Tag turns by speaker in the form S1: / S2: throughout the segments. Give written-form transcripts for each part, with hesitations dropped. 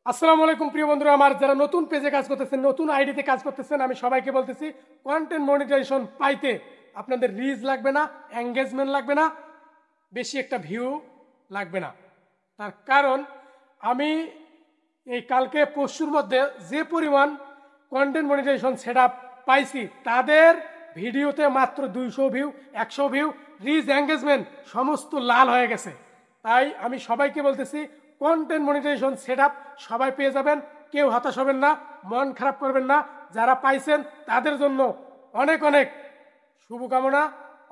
S1: আসসালামু আলাইকুম প্রিয় বন্ধুরা, আমার যারা নতুন পেজে কাজ করতেছেন, নতুন আইডিতে কাজ করতেছেন, আমি সবাইকে বলতেছি কন্টেন্ট মনিটাইজেশন পাইতে আপনাদের রিচ লাগবে না, এঙ্গেজমেন্ট লাগবে না, বেশি একটা ভিউ লাগবে না। তার কারণ আমি এই কালকে পরশুর মধ্যে যে পরিমাণ কন্টেন্ট মনিটাইজেশন সেট আপ পাইছি, তাদের ভিডিওতে মাত্র 200 ভিউ, 100 ভিউ, রিচ এঙ্গেজমেন্ট সমস্ত লাল হয়ে গেছে। তাই আমি সবাইকে বলতেছি কন্টেন্ট মনিটাইজেশন সেট আপ সবাই পেয়ে যাবেন, কেউ হতাশ হবেন না, মন খারাপ করবেন না। যারা পাইছেন তাদের জন্য অনেক অনেক শুভকামনা,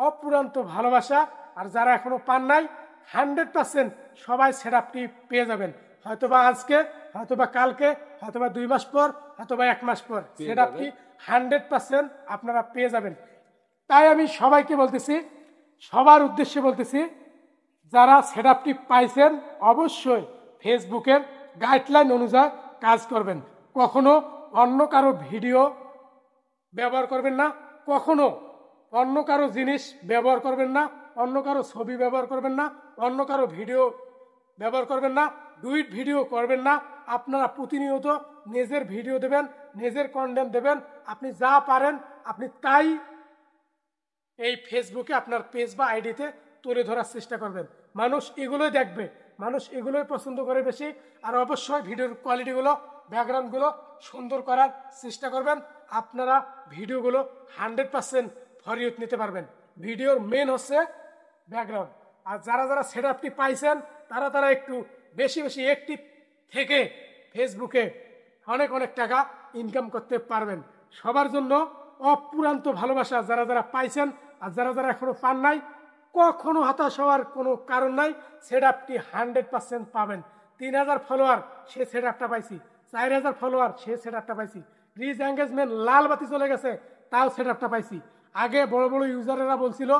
S1: অপুরান্ত ভালোবাসা। আর যারা এখনো পান নাই, 100% সবাই সেট আপটি পেয়ে যাবেন। হয়তোবা আজকে, হয়তোবা কালকে, হয়তোবা 2 মাস পর, হয়তোবা 1 মাস পর সেট আপটি 100% আপনারা পেয়ে যাবেন। তাই আমি সবাইকে বলতেছি, সবার উদ্দেশ্যে বলতেছি, যারা সেট আপটি পাইছেন অবশ্যই ফেসবুকের গাইডলাইন অনুযায়ী কাজ করবেন। কখনো অন্য কারো ভিডিও ব্যবহার করবেন না, কখনো অন্য কারো জিনিস ব্যবহার করবেন না, অন্য কারো ছবি ব্যবহার করবেন না, অন্য কারো ভিডিও ব্যবহার করবেন না, ডুইট ভিডিও করবেন না। আপনারা প্রতিনিয়ত নিজের ভিডিও দেবেন, নিজের কন্টেন্ট দেবেন। আপনি যা পারেন আপনি তাই এই ফেসবুকে আপনার পেজ বা আইডিতে তুলে ধরার চেষ্টা করবেন। মানুষ এগুলোই দেখবে, মানুষ এগুলোই পছন্দ করে বেশি। আর অবশ্যই ভিডিওর কোয়ালিটিগুলো, ব্যাকগ্রাউন্ডগুলো সুন্দর করার চেষ্টা করবেন। আপনারা ভিডিওগুলো 100% ফর ইউজ নিতে পারবেন। ভিডিওর মেন হচ্ছে ব্যাকগ্রাউন্ড। আর যারা যারা সেট আপটি পাইছেন তারা তারা একটু বেশি বেশি অ্যাক্টিভ থেকে ফেসবুকে অনেক অনেক টাকা ইনকাম করতে পারবেন। সবার জন্য অপুরান্ত ভালোবাসা। যারা যারা পাইছেন আর যারা যারা এখনো পান নাই, কখনো হতাশ হওয়ার কোনো কারণ নাই। সেট আপটি 100% পাবেন। 3000 ফলোয়ার, সে সেট আপটা পাইছি। 4000 ফলোয়ার, সে সেট আপটা পাইছি। রিচ এঙ্গেজমেন্ট লাল বাতি চলে গেছে, তাও সেট আপটা পাইছি। আগে বড় বড় ইউজারেরা বলছিল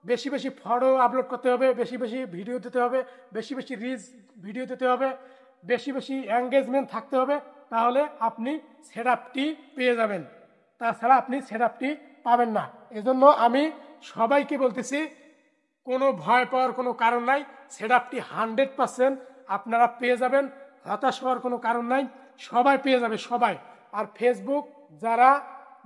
S1: বেশি বেশি ফটো আপলোড করতে হবে, বেশি বেশি ভিডিও দিতে হবে, বেশি বেশি রিচ ভিডিও দিতে হবে, বেশি বেশি এঙ্গেজমেন্ট থাকতে হবে, তাহলে আপনি সেট আপটি পেয়ে যাবেন। তাছাড়া আপনি সেট আপটি পাবেন না। এজন্য আমি সবাইকে বলতেছি, কোনো ভয় পাওয়ার কোনো কারণ নাই। সেট আপটি 100% আপনারা পেয়ে যাবেন। হতাশ হওয়ার কোনো কারণ নাই, সবাই পেয়ে যাবে, সবাই। আর ফেসবুক যারা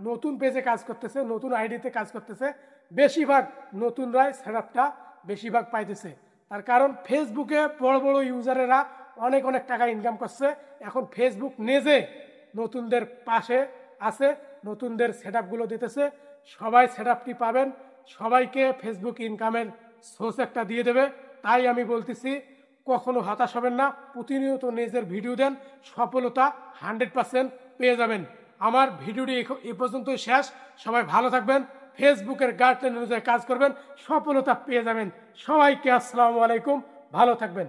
S1: নতুন পেজে কাজ করতেছে, নতুন আইডিতে কাজ করতেছে, বেশিরভাগ নতুনরাই সেট আপটা বেশিরভাগ পাইতেছে। তার কারণ ফেসবুকে বড় বড় ইউজারেরা অনেক অনেক টাকা ইনকাম করছে। এখন ফেসবুক নিজে নতুনদের পাশে আছে, নতুনদের সেট আপগুলো দিতেছে। সবাই সেট আপটি পাবেন, সবাইকে ফেসবুক ইনকামের সোর্স একটা দিয়ে দেবে। তাই আমি বলতেছি কখনো হতাশ হবেন না, প্রতিনিয়ত নিজের ভিডিও দেন, সফলতা 100% পেয়ে যাবেন। আমার ভিডিওটি এ পর্যন্তই শেষ। সবাই ভালো থাকবেন, ফেসবুকের গাইডলাইন অনুযায়ী কাজ করবেন, সফলতা পেয়ে যাবেন। সবাইকে আসসালামু আলাইকুম, ভালো থাকবেন।